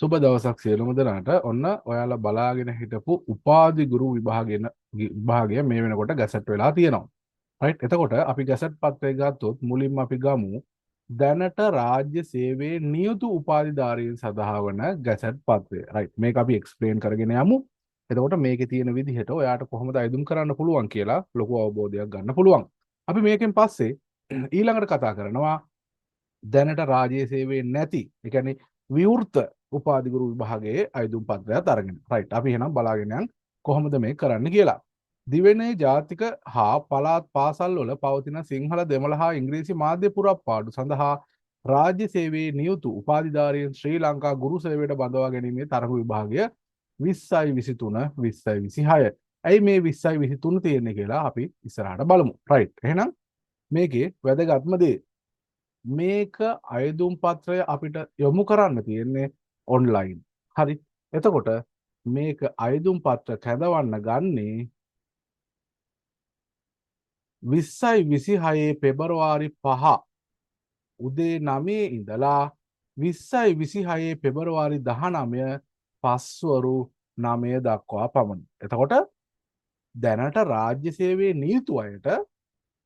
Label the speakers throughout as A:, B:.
A: සුබ දවසක් සියලුම දෙනාට. ඔන්න ඔයාලා බලාගෙන හිටපු උපාධි ගුරු විභාගය මේ වෙනකොට ගැසට් වෙලා තියෙනවා. රයිට්. එතකොට අපි ගැසට් පත්‍රය ගත්තොත් මුලින්ම අපි ගමු දැනට රාජ්‍ය සේවයේ නියුතු උපාධිධාරීන් සඳහා වන ගැසට් පත්‍රය. රයිට්. මේක අපි එක්ස්ප්ලේන් කරගෙන යමු. එතකොට මේකේ තියෙන විදිහට ඔයාට කොහොමද අයදුම් කරන්න පුළුවන් කියලා ලොකු අවබෝධයක් ගන්න පුළුවන්. අපි මේකෙන් පස්සේ ඊළඟට කතා කරනවා දැනට රාජ්‍ය සේවයේ නැති, ඒ කියන්නේ විවෘත උපාධිගුරු විභාගයේ අයදුම් පත්‍රයක් අරගෙන. රයිට්. අපි එහෙනම් බලාගෙන යන් කොහොමද මේක කරන්න කියලා. දිවෙනේ ජාතික හා පළාත් පාසල් වල පවතින සිංහල දෙමළ හා ඉංග්‍රීසි මාධ්‍ය පුරප්පාඩු සඳහා රාජ්‍ය සේවයේ නියුතු උපාධිධාරීන් ශ්‍රී ලංකා ගුරු සේවයට බඳවා ගැනීමේ තරඟ විභාගය 20යි 23 20යි 26. ඇයි මේ 20යි 23 තියෙන්නේ කියලා අපි ඉස්සරහට බලමු. රයිට්. එහෙනම් මේකේ වැදගත්ම දේ මේක අයදුම් පත්‍රය අපිට යොමු කරන්න තියෙන්නේ ඔන්ලයින්. හරි. එතකොට මේක අයදුම් පත්‍ර කැඳවන්න ගන්නේ 20යි 26 පෙබරවාරි 5 උදේ 9 ඉඳලා 20යි 26 පෙබරවාරි 19 පස්වරු 9 දක්වා පමණි. එතකොට දැනට රාජ්‍ය සේවයේ නියුතු අයට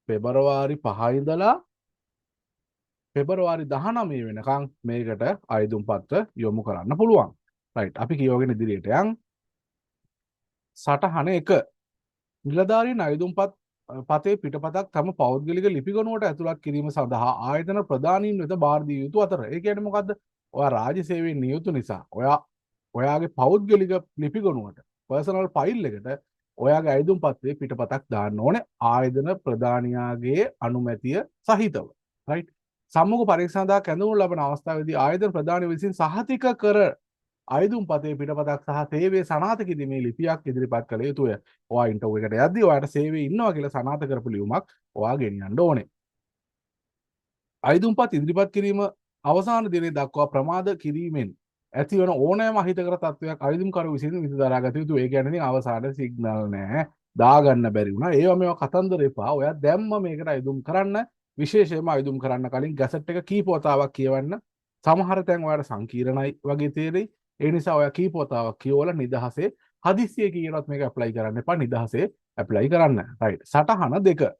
A: පෙබරවාරි 5 ඉඳලා පෙබරවාරි 19 වෙනකන් මේකට අයදුම් පත්‍ර යොමු කරන්න පුළුවන්. රයිට්. අපි කියවගෙන ඉදිරියට යන්. සටහන 1. නිලධාරීන් අයදුම්පත් පතේ පිටපතක් තම පෞද්ගලික ලිපිගොනුවට ඇතුළත් කිරීම සඳහා ආයතන ප්‍රධානීන් වෙත බාර දිය යුතු අතර. ඒ කියන්නේ මොකද්ද? ඔයා රාජ්‍ය සේවයේ නියුතු නිසා ඔයාගේ පෞද්ගලික ලිපිගොනුවට පර්සනල් ෆයිල් එකට ඔයාගේ අයදුම් පත්‍රයේ පිටපතක් දාන්න ඕනේ ආයතන ප්‍රධානියාගේ අනුමැතිය සහිතව. රයිට්. සම්මුඛ පරීක්ෂා සඳහා කැඳවනු ලබන අවස්ථාවේදී ආයතන ප්‍රධානී විසින් සහතික කර අයදුම් පතේ පිටපතක් සහ සේවයේ සනාථ කිරීමේ ලිපියක් ඉදිරිපත් කළ යුතුය. ඔයා ඉන්ටර්විව් එකට යද්දී ඔයාට සේවයේ ඉන්නවා කියලා සනාථ කරපු ලියුමක් ඔයා ගෙනියන්න ඕනේ. අයදුම්පත් ඉදිරිපත් කිරීම අවසාන දිනේ දක්වා ප්‍රමාද කිරීමෙන් ඇතිවන ඕනෑම අහිතකර තත්ත්වයක් අයදුම්කරු විසින් විසඳාගත යුතුයි. ඒ කියන්නේ අවසානයේ සිග්නල් නැහැ, දාගන්න බැරි වුණා. ඒවා මේවා කතන්දර එපා. ඔයා දැම්ම මේකට අයදුම් කරන්න, විශේෂයෙන්ම අයදුම් කරන්න කලින් ගැසට් එක කීප වතාවක් කියවන්න. සමහර තැන් ඔයාලට සංකීර්ණයි වගේ තේරෙයි. ඒ නිසා ඔයා කීප වතාවක් කියවලා නිදහසේ හදිස්සිය කියනවත් මේක ඇප්ලයි කරන්න එපා. නිදහසේ ඇප්ලයි කරන්න. රයිට්. සටහන 2.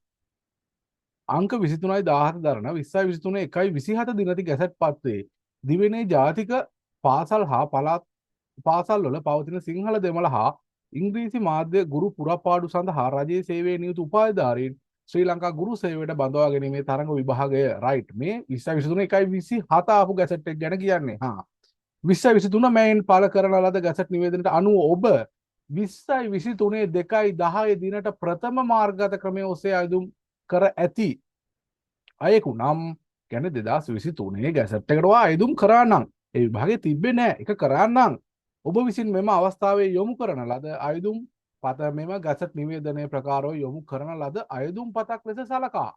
A: අංක 23යි 17 දරන 20යි 23 1යි 27 දිනති ගැසට් පත්‍රයේ දිවෙනේ ජාතික පාසල් හා පළාත් පාසල් වල පවතින සිංහල දෙමළ හා ඉංග්‍රීසි මාධ්‍ය ගුරු පුරපාඩු සඳහා රජයේ සේවයේ නියුතු උපාධිධාරීන් ශ්‍රී ලංකා ගුරු සේවයට බඳවා ගැනීමේ තරඟ විභාගය. රයිට්. මේ 20යි 23 1යි 27 ආපු ගැසට් එක ගැන කියන්නේ. 20යි 23 මෙයින් පාල කරන ලද ගැසට් නිවේදනයට අනුව ඔබ 20යි 23 2යි 10 දිනට ප්‍රථම මාර්ගගත ක්‍රමයේ ඔස්සේ අයදුම් කර ඇති අයෙකු නම් කියන්නේ 2023 ගැසට් එකට අයදුම් කරා නම් ඒ විභාගයේ තිබ්බේ නැහැ. ඒක කරා නම් ඔබ විසින් මෙම අවස්ථාවේ යොමු කරන ලද අයදුම් පත මෙම ගැසට් නිවේදනයේ ප්‍රකාරව යොමු කරන ලද අයදුම් පතක් ලෙස සලකා.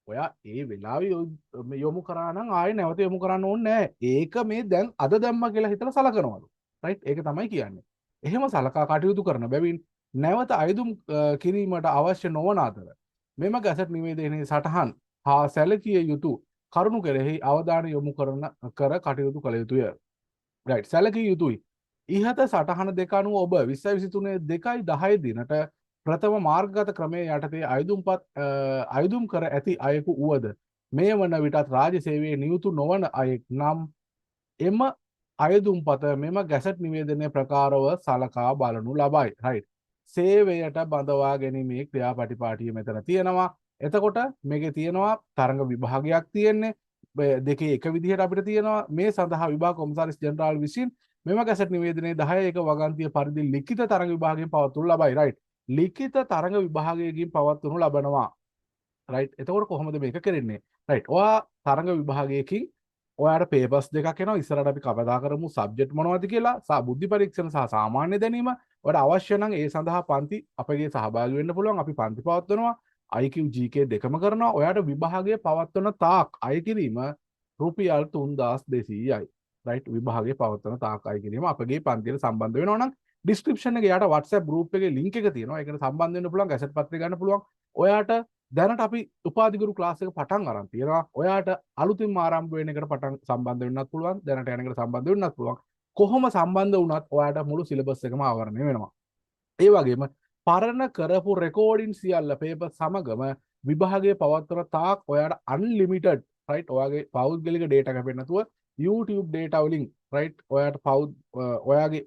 A: ඔයා ඒ වෙලාවේ යොමු කරා නම් ආයෙ නැවත යොමු කරන්න ඕනේ නැහැ. ඒක මේ දැන් අද දැම්ම කියලා හිතලා සලකනවලු. රයිට්. ඒක තමයි කියන්නේ. එහෙම සලකා කටයුතු කරන බැවින් නැවත අයදුම් කිරීමට අවශ්‍ය නොවන අතර මෙම ගැසට් නිවේදනයේ සටහන් හා සැලකිය යුතු කරුණු කෙරෙහි අවධානය යොමු කර කටයුතු කළ යුතුය. රයිට්. සැලකිය යුතුයි. ඉහත සටහන දෙක අනුව ඔබ 2023 2යි 10 දිනට ප්‍රථම මාර්ගගත ක්‍රමයේ යටතේ අයදුම් කර ඇති අයෙකු වුවද මේ වන විටත් රාජ්‍ය සේවයේ නියුතු නොවන අයෙක් නම් එම අයදුම්පත මෙම ගැසට් නිවේදනයේ ප්‍රකාරව සලකා බලනු ලබයි. රයිට්. සේවයට බඳවා ගැනීමේ ක්‍රියාපටිපාටිය මෙතන තියෙනවා. එතකොට මේකේ තියෙනවා තරඟ විභාගයක් තියෙන්නේ. දෙකේ එක විදිහට අපිට තියෙනවා. මේ සඳහා විභාග කොමසාරිස් ජෙනරාල් විසින් මෙම ගැසට් නිවේදනයේ 10 එක වගන්තිය පරිදි ලිඛිත තරඟ විභාගයෙන් පවත්වනු ලබයි. රයිට්. ලිඛිත තරඟ විභාගයකින් පවත්වනු ලබනවා. රයිට්. එතකොට කොහොමද මේක කරන්නේ? රයිට්. ඔයා තරඟ විභාගයකින් ඔයාට පේපර්ස් දෙකක් එනවා. ඉස්සරහට අපි කතා කරමු සබ්ජෙක්ට් මොනවද කියලා. බුද්ධි පරීක්ෂණ සහ සාමාන්‍ය දැනීම. ඔයාට අවශ්‍ය නම් ඒ සඳහා පන්ති අපගේ සහභාගී වෙන්න පුළුවන්. අපි පන්ති පවත්වනවා. IQ GK දෙකම කරනවා. ඔයාට විභාගයේ පවත්වන තාක් අය කිරීම රුපියල් 3200යි. රයිට්. විභාගයේ පවත්වන තාක් අය කිරීම අපගේ පන්තියට සම්බන්ධ වෙනවා නම් ඩිස්ක්‍රිප්ෂන් එකේ යට WhatsApp group එකේ link එක තියෙනවා. ඒකට සම්බන්ධ වෙන්න පුළුවන්. ගැසට් පත්‍රය ගන්න පුළුවන්. ඔයාට දැනට අපි උපාධිගුරු ක්ලාස් එක පටන් අරන් තියෙනවා. ඔයාට අලුතින්ම ආරම්භ වෙන එකට පටන් සම්බන්ධ වෙන්නත් පුළුවන්. දැනට යන එකට සම්බන්ධ වෙන්නත් පුළුවන්. කොහොම සම්බන්ධ වුණත් ඔයාට මුළු සිලබස් එකම ආවරණය වෙනවා. ඒ වගේම පරණ කරපු රෙකෝඩින් සියල්ල පේපර් සමගම විභාගයේ පවත්වන තාක් ඔයාට අන්ලිමිටඩ් රයිට් ඔයාගේ පෞද්ගලික ඩේටා කැපෙන්නේ නැතුව YouTube data වලින් රයිට් ඔයාට ඔයාගේ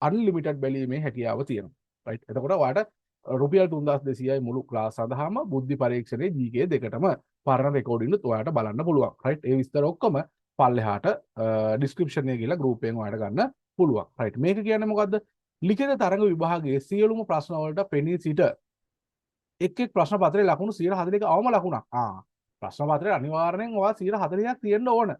A: අන්ලිමිටඩ් බැලීමේ හැකියාව තියෙනවා. රයිට් එතකොට ඔයාට රුපියල් 3200යි මුළු ක්ලාස් සඳහාම බුද්ධි පරීක්ෂණයේ GK දෙකටම පරණ රෙකෝඩින් උත් ඔයාට බලන්න පුළුවන්. රයිට් ඒ විස්තර ඔක්කොම පල්ලෙහාට ඩිස්ක්‍රිප්ෂන් එකේ ගිහලා group එකෙන් ඔයාලට ගන්න පුළුවන්. රයිට් මේක කියන්නේ මොකද්ද? ලිඛිත තරඟ විභාගයේ සියලුම ප්‍රශ්න වලට පෙනී සිට එක් ප්‍රශ්න පත්‍රයේ ලකුණු 140ක අවම ලකුණක්. ප්‍රශ්න පත්‍රයේ අනිවාර්යෙන් ඔයා 140ක් තියෙන්න ඕන.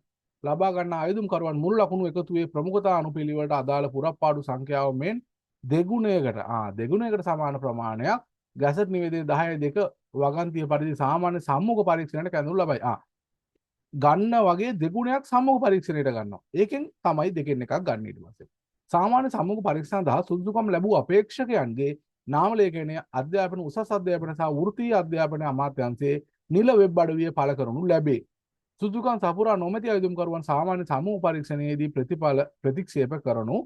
A: ලබා ගන්න ආයුධම් කරුවන් මුළු ලකුණු එකතුවේ ප්‍රමුඛතා අනුපිළිවෙලට අදාළ පුරප්පාඩු සංඛ්‍යාව මෙන් දෙගුණයකට සමාන ප්‍රමාණයක් ගැසට් නිවේදනයේ 10.2 වගන්තිය පරිදි සාමාන්‍ය සම්මුඛ පරීක්ෂණයට කැඳවනු ලබයි. ගන්න වගේ දෙගුණයක් සම්මුඛ පරීක්ෂණයට ගන්නවා. ඒකෙන් තමයි දෙකෙන් එකක් ගන්න ඊට පස්සේ. සාමාන්‍ය සම්මුඛ පරීක්ෂණ සඳහා සුදුසුකම් ලැබූ අපේක්ෂකයන්ගේ නාම ලේඛනය අධ්‍යාපන උසස් අධ්‍යාපන සහ වෘත්තීය අධ්‍යාපන අමාත්‍යාංශයේ නිල වෙබ් අඩවියේ පළ කරනු ලැබේ. සුදුසුකම් සපුරා නොමැති ආයුධම්කරුවන් සාමාන්‍ය සම්මුඛ පරීක්ෂණයේදී ප්‍රතිඵල ප්‍රතික්ෂේප කරනු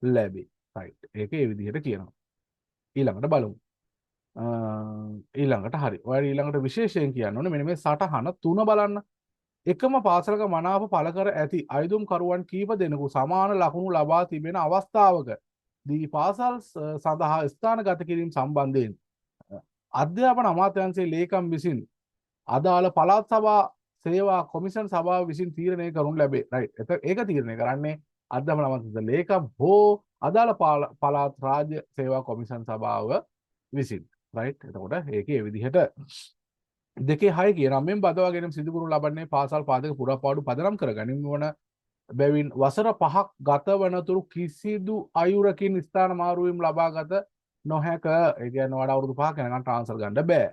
A: ලැබේ. රයිට්. ඒක ඒ විදිහට කියනවා. ඊළඟට බලමු. ඊළඟට හරි. ඔයාලා ඊළඟට විශේෂයෙන් කියන්න ඕනේ මෙන්න මේ සටහන තුන බලන්න. එකම පාසලක මනාප පළ කර ඇති අයදුම් කරුවන් කීප දෙනෙකු සමාන ලකුණු ලබා තිබෙන අවස්ථාවක දී පාසල් සඳහා ස්ථානගත කිරීම සම්බන්ධයෙන් අධ්‍යාපන අමාත්‍යාංශයේ ලේකම් විසින් අදාළ පළාත් සභා සේවා කොමිෂන් සභාව විසින් තීරණය කරනු ලැබේ. රයිට්. ඒක තීරණය කරන්නේ අධ්‍යාපන අමාත්‍යාංශයේ ලේකම් හෝ අදාළ පළාත් රාජ්‍ය සේවා කොමිෂන් සභාව විසින්. රයිට්. එතකොට ඒකේ විදිහට දෙකේ 6 කියන මෙන් බදවා ගැනීම සිදු කරනු ලබන්නේ පාසල් පාදක පුරාපාඩු පදනම් කර ගැනීම වන බැවින් වසර 5ක් ගත වනතුරු කිසිදු අයුරකින් ස්ථාන මාරුවීම් ලබාගත නොහැක. ඒ කියන්නේ වඩා අවුරුදු 5ක් යනකම් ට්‍රාන්ස්ෆර් ගන්න බෑ.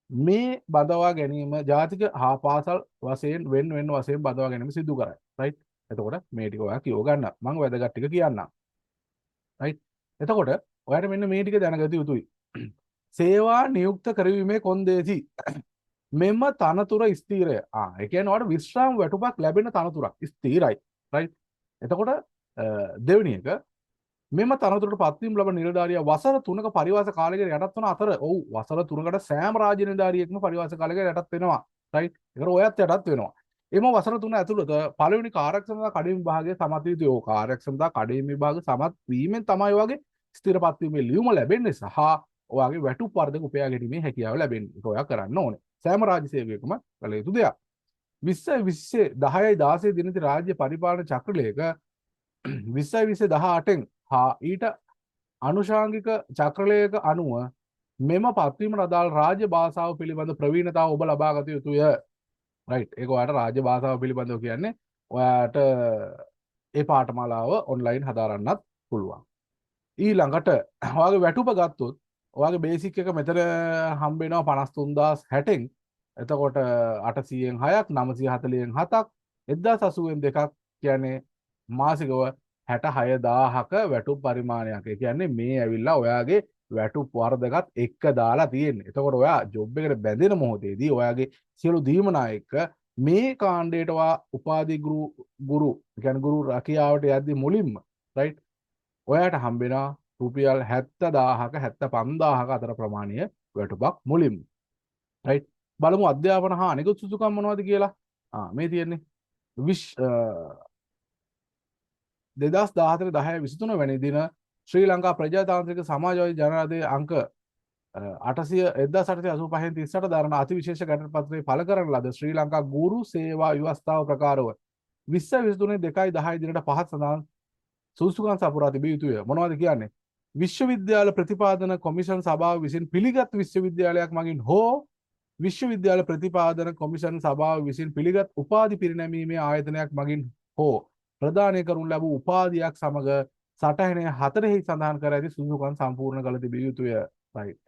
A: මේ බදවා ගැනීම ජාතික හා පාසල් වශයෙන් වෙන වශයෙන් බදවා ගැනීම සිදු කරයි. රයිට්. එතකොට මේ ටික ඔයා කියව ගන්න. මම වැදගත් ටික කියන්නම්. රයිට්. එතකොට ඔයාට මෙන්න මේ ටික දැනගත යුතුයි. සේවා නියුක්ත කරවීමේ කොන්දේසි මෙම තනතුර ස්ථීරය. ඒ කියන්නේ ඔයාලට විශ්‍රාම වැටුපක් ලැබෙන තනතුරක් ස්ථීරයි. රයිට්. එතකොට දෙවෙනි එක මෙම තනතුරට පත්වීම ලබන නිලධාරියා වසර 3ක පරිවාස කාලයකට යටත් වන අතර වසර 3කට සෑම රාජ්‍ය නිලධාරියෙක්ම පරිවාස කාලයකට යටත් වෙනවා. රයිට්. ඒකට ඔයත් යටත් වෙනවා. එම වසර 3 ඇතුළත පළවෙනි කාර්යක්ෂමතා කඩින් විභාගයේ සමත් වී යුතුයි. කාර්යක්ෂමතා කඩින් විභාග සමත් වීමෙන් තමයි ඔයගේ ස්ථිරපත් වීමේ ලියුම ලැබෙන්නේ සහ ඔයාගේ වැටුප් වර්ධක උපයා ගැනීමේ හැකියාව ලැබෙන්නේ. ඒක ඔයා කරන්න ඕනේ. සෑම රාජ්‍ය සේවකයෙකුම කළ යුතු දෙයක්. 20 10යි 16 දිනති රාජ්‍ය පරිපාලන චක්‍රලේඛ 2018න් හා ඊට අනුශාංගික චක්‍රලේඛ අනුව මෙම පත්වීමට අදාළ රාජ්‍ය භාෂාව පිළිබඳ ප්‍රවීණතාව ඔබ ලබා ගත යුතුය. රයිට්. ඒක ඔයාට රාජ්‍ය භාෂාව පිළිබඳව කියන්නේ ඔයාට ඒ පාඨමාලාව ඔන්ලයින් හදාරන්නත් පුළුවන්. ඊළඟට ඔයාගේ වැටුප ගත්තොත් ඔයාගේ බේසික් එක මෙතන හම්බ වෙනවා 53060න්. එතකොට 800න් 6ක් 940න් 7ක් 1080න් 2ක් කියන්නේ මාසිකව 66000ක වැටුප් පරිමාණයක්. ඒ කියන්නේ මේ ඇවිල්ලා ඔයාගේ වැටුප් වර්ධකත් එක්ක දාලා තියෙන්නේ. එතකොට ඔයා ජොබ් එකට බැඳෙන මොහොතේදී ඔයාගේ සියලු දීමනා එක්ක මේ කාණ්ඩයට ඔයා උපාධි ගුරු කියන්නේ ගුරු රැකියාවට යද්දි මුලින්ම රයිට් ඔයාට හම්බෙනවා රුපියල් 70000ක 75000ක අතර ප්‍රමාණීය වැටුපක් මුලින්ම. රයිට්. බලමු අධ්‍යාපන හා අනිකුත් සුසුකම් මොනවද කියලා. මේ තියෙන්නේ 2014 10/23 වැනි දින ශ්‍රී ලංකා ප්‍රජාතාන්ත්‍රික සමාජවාදී ජනරාදයේ අංක 1885න් 38 දරන අතිවිශේෂ ගැටළු පත්‍රයේ පළ කරන ලද ශ්‍රී ලංකා ගුරු සේවා ව්‍යවස්ථාව ප්‍රකාරව 2023 2/10 දිනට පහත් සඳහන් සුසුකම් සපුරා තිබිය යුතුය. මොනවද කියන්නේ? විශ්වවිද්‍යාල ප්‍රතිපාදන කොමිෂන් සභාව විසින් පිළිගත් විශ්වවිද්‍යාලයක් මගින් හෝ විශ්වවිද්‍යාල ප්‍රතිපාදන කොමිෂන් සභාව විසින් පිළිගත් උපාධි පිරිනැමීමේ ආයතනයක් මගින් හෝ ප්‍රදානය කරනු ලැබූ උපාධියක් සමග සටහනේ 4හි සඳහන් කර ඇති සුසුකම් සම්පූර්ණ කළ තිබිය යුතුය. රයිට්.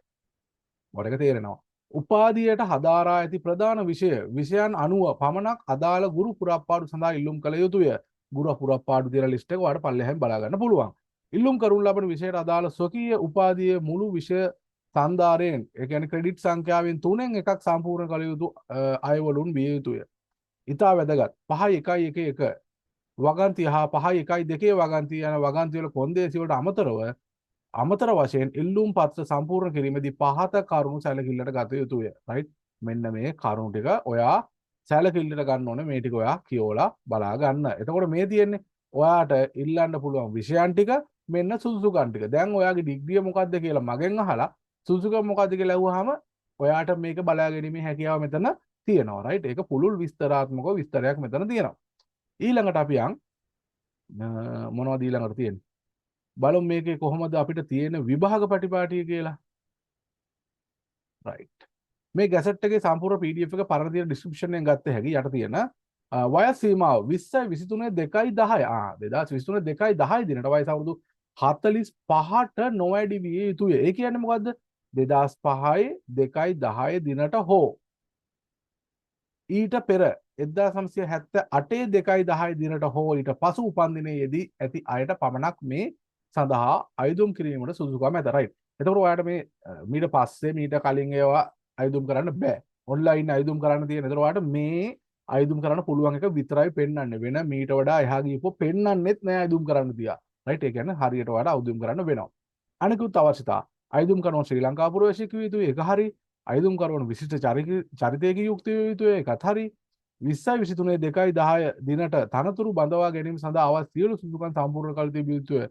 A: මොඩක තේරෙනවා. උපාධියට හදාරා ඇති ප්‍රධාන විෂයන් අනුව පමණක් අදාළ ගුරු පුරප්පාඩු සඳහා ඉල්ලුම් කළ යුතුය. ගුරු පුරප්පාඩු දින ලිස්ට් එක ඔයාලට පල්ලෙහෙන් බලා ගන්න පුළුවන්. ඉල්ලුම් කරනු ලබන විෂයට අදාළ ස්වකීය උපාධියේ මුළු විෂය සන්දාරයෙන් ඒ කියන්නේ ක්‍රෙඩිට් සංඛ්‍යාවෙන් 3න් එකක් සම්පූර්ණ කළ යුතු අයවලුන් විය යුතුය. ඉතා වැදගත්. 5.1.1 වගන්තිය හා 5.1.2 වගන්තිය යන වගන්ති වල කොන්දේසි වලට අමතර වශයෙන් ඉල්ලුම් පත්‍ර සම්පූර්ණ කිරීමේදී පහත කරුණු සැලකිල්ලට ගත යුතුය. රයිට්? මෙන්න මේ කරුණු ටික ඔයා සැලකිල්ලට ගන්න ඕනේ. මේ ටික ඔයා කියෝලා බලා ගන්න. එතකොට මේ තියෙන්නේ ඔයාට ඉල්ලන්න පුළුවන් විෂයන් ටික මෙන්න සුදුසුකම් ටික. දැන් ඔයාගේ ඩිග්‍රිය මොකද්ද කියලා මගෙන් අහලා සුදුසුකම් මොකද්ද කියලා අහුවාම ඔයාට මේක බලා ගැනීමේ හැකියාව මෙතන තියෙනවා. රයිට්? ඒක පුළුල් විස්තරාත්මක විස්තරයක් මෙතන තියෙනවා. ඊළඟට අපි මොනවද ඊළඟට තියෙන්නේ? බලමු මේකේ කොහොමද අපිට තියෙන විභාග පටිපාටිය කියලා. රයිට්. මේ ගැසට් එකේ සම්පූර්ණ PDF එක පරණ තියෙන ඩිස්ක්‍රිප්ෂන් එකෙන් ගත්ත හැකි. යට තියෙන වයස් සීමාව 20යි 23 2.10 2023 2.10 දිනට වයස අවුරුදු 45ට නොවැඩි විය යුතුය. ඒ කියන්නේ මොකද්ද? 2005 2.10 දිනට හෝ ඊට පෙර 1978 2.10 දිනට හෝ ඊට පසු උපන් දිනයේදී ඇති අයට පමණක් මේ සඳහා අයදුම් කිරීමට සුදුසුකම් ඇත. රයිට්. එතකොට ඔයාලට මේ මීට පස්සේ මීට කලින් ඒවා අයදුම් කරන්න බෑ. ඔන්ලයින් අයදුම් කරන්න තියෙන. එතකොට ඔයාලට මේ අයදුම් කරන්න පුළුවන් එක විතරයි පෙන්වන්නේ. වෙන මීට වඩා එහා ගියපො පෙන්වන්නෙත් නෑ අයදුම් කරන්න තියා. රයිට්. ඒ කියන්නේ හරියට ඔයාලට අයදුම් කරන්න වෙනවා. අනිකුත් අවශ්‍යතා අයදුම් කරන ශ්‍රී ලංකා පුරවැසියෙක් විය යුතුයි. ඒක හරි. අයදුම් කරන විශිෂ්ට චරිතයක යුක්ත විය යුතුයි. ඒකත් හරි. 20යි 23 2.10 දිනට තනතුරු බඳවා ගැනීම සඳහා අවශ්‍ය සියලු සුදුසුකම් සම්පූර්ණ කර තිබිය යුතුය.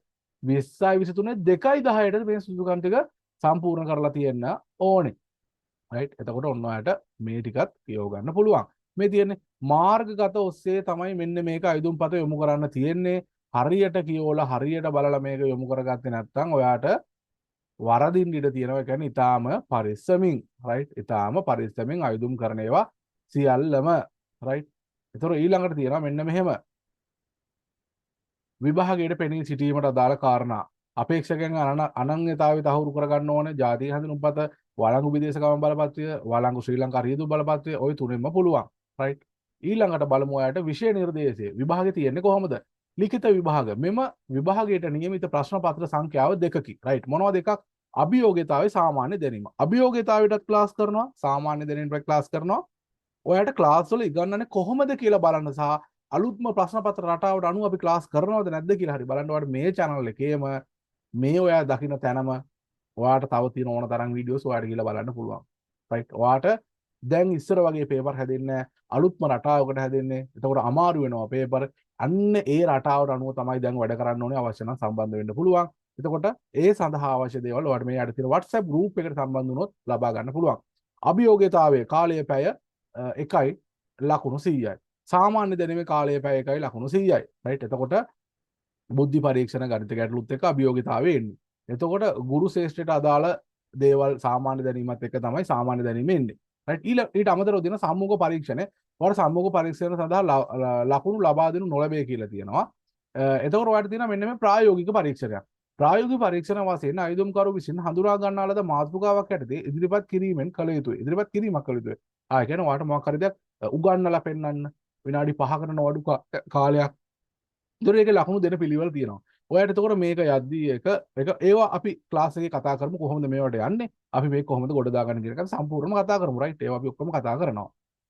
A: 20යි 23 2.10ට මේ සුදුසුකම් ටික සම්පූර්ණ කරලා තියෙන්න ඕනේ. රයිට්. එතකොට ඔන්න ඔයාලට මේ ටිකත් කියව ගන්න පුළුවන්. මේ තියෙන්නේ මාර්ගගත ඔස්සේ තමයි මෙන්න මේක අයදුම්පත යොමු කරන්න තියෙන්නේ. හරියට කියවලා හරියට බලලා මේක යොමු කරගත්තේ නැත්නම් ඔයාට වරදින් ඉඩ තියෙනවා. ඒ කියන්නේ ඊටාම පරිස්සමින් රයිට්. ඊටාම පරිස්සමින් අයදුම් කරන ඒවා සියල්ලම රයිට්. එතකොට ඊළඟට තියෙනවා මෙන්න මෙහෙම විභාගයට පෙනී සිටීමට අදාළ කාරණා. අපේක්ෂකයන් අනන්‍යතාවය තහවුරු කරගන්න ඕනේ. ජාතික හැඳුනුම්පත, වළංගු විදේශගමන් බලපත්‍රය, වළංගු ශ්‍රී ලංකා රියදු බලපත්‍රය ওই තුනෙන්ම පුළුවන්. රයිට්. ඊළඟට බලමු ඔයාලට විෂය නිර්දේශය. විභාගේ තියෙන්නේ කොහොමද? ලිඛිත විභාග. මෙම විභාගයට නියමිත ප්‍රශ්න පත්‍ර සංඛ්‍යාව 2කි. රයිට්. මොනවද එකක්? අභියෝග්‍යතාවය සාමාන්‍ය දැනීම. අභියෝග්‍යතාවයටත් ක්ලාස් කරනවා, සාමාන්‍ය දැනීමට ක්ලාස් කරනවා. ඔයාලට ක්ලාස් වල ඉගන්වන්නේ කොහොමද කියලා බලන්න සහ අලුත්ම ප්‍රශ්න පත්‍ර රටාවට අනුව අපි ක්ලාස් කරනවද නැද්ද කියලා හරි බලන්න. ඔයාලට මේ channel එකේම මේ ඔයා දකින්න තැනම ඔයාට තව තියෙන ඕන තරම් වීඩියෝස් ඔයාලට ගිහලා බලන්න පුළුවන්. රයිට්. ඔයාට දැන් ඉස්සර වගේ පේපර් හැදෙන්නේ අලුත්ම රටාවකට හැදෙන්නේ. එතකොට අමාරු වෙනවා පේපර්. අන්න ඒ රටාවට අනුව තමයි දැන් වැඩ කරන්න ඕනේ. අවශ්‍ය නම් සම්බන්ධ වෙන්න පුළුවන්. එතකොට ඒ සඳහා අවශ්‍ය දේවල් ඔයාලට මේ යට තියෙන WhatsApp group එකට සම්බන්ධ වුණොත් ලබා ගන්න පුළුවන්. අභියෝග්‍යතාවයේ කාලය පැය 1යි ලකුණු 100යි. සාමාන්‍ය දැනුමේ කාලය පැය 1යි ලකුණු 100යි. රයිට්. එතකොට බුද්ධි පරීක්ෂණ ගණිත ගැටලුත් එක්ක අභියෝග්‍යතාවය එන්නේ. එතකොට ගුරු ශේෂ්ඨයට අදාළ දේවල් සාමාන්‍ය දැනීමත් එක්ක තමයි සාමාන්‍ය දැනීම එන්නේ. රයිට්. ඊට අමතරව දෙන සම්මුඛ පරීක්ෂණය. ඔයාලා සම්මුඛ පරීක්ෂණ සඳහා ලකුණු ලබා දෙනු නොලැබේ කියලා තියෙනවා. එතකොට ඔයාලට තියෙනවා මෙන්න මේ ප්‍රායෝගික පරීක්ෂණයක්. ප්‍රායෝගික පරීක්ෂණ වශයෙන් අයදුම්කරු විසින් හඳුනා ගන්නා ලද මාතෘකාවක් යටතේ ඉදිරිපත් කිරීමෙන් කළ යුතුයි. ඉදිරිපත් කිරීමක් කළ යුතුයි. ආ කියන්නේ ඔයාලට මොකක් හරි දෙයක් උගන්වලා පෙන්නන්න විනාඩි 5කට නොඅඩු කාලයක්. ඒතර ඒකේ ලකුණු දෙන පිළිවෙල තියෙනවා. ඔයාලට එතකොට මේක යද්දී එක ඒවා අපි ක්ලාස් එකේ කතා කරමු කොහොමද මේවට යන්නේ. අපි මේක කොහොමද ගොඩ දාගන්න කියන එක සම්පූර්ණයෙන්ම කතා කරමු. රයිට්. ඒවා අපි ඔක්කොම කතා කරනවා.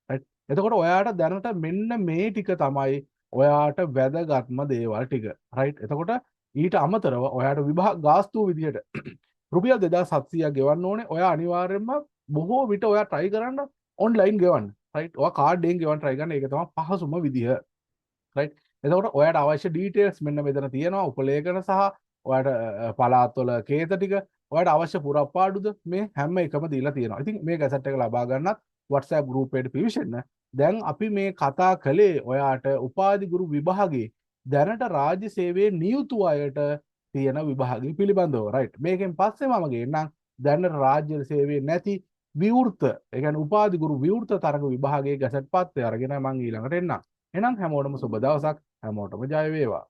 A: රයිට්. එතකොට ඔයාට දැනට මෙන්න මේ ටික තමයි ඔයාට වැදගත්ම දේවල් ටික. රයිට්. එතකොට ඊට අමතරව ඔයාට විභාග ගාස්තු විදිහට රුපියල් 2700ක් ගෙවන්න ඕනේ. ඔයා අනිවාර්යයෙන්ම බොහෝ විට ඔයා try කරන්න online ගෙවන්න. රයිට්. ඔයා කාඩ් එකෙන් ගෙවන්න try කරන්න. ඒක තමයි පහසුම විදිහ. රයිට්. එතකොට ඔයාට අවශ්‍ය ඩීටේල්ස් මෙන්න මෙතන තියෙනවා. උපලේඛන සහ ඔයාට පළාත්වල කේත ටික ඔයාට අවශ්‍ය පුරප්පාඩුද මේ හැම එකම දීලා තියෙනවා. ඉතින් මේ ගැසට් එක ලබා ගන්නත් WhatsApp group එකට පිවිසෙන්න. දැන් අපි මේ කතා කළේ ඔයාට උපාධි ගුරු විභාගයේ දැනට රාජ්‍ය සේවයේ නියුතු අයට තියෙන විභාගය පිළිබඳව. රයිට්. මේකෙන් පස්සේ මම ගේන්නම් දැනට රාජ්‍ය සේවයේ නැති විවෘත, ඒ කියන්නේ උපාධි ගුරු විවෘත තරඟ විභාගයේ ගැසට් පත්‍රය අරගෙන මම ඊළඟට එන්නම්. එහෙනම් හැමෝටම සුබ දවසක්. හැමෝටම ජය වේවා.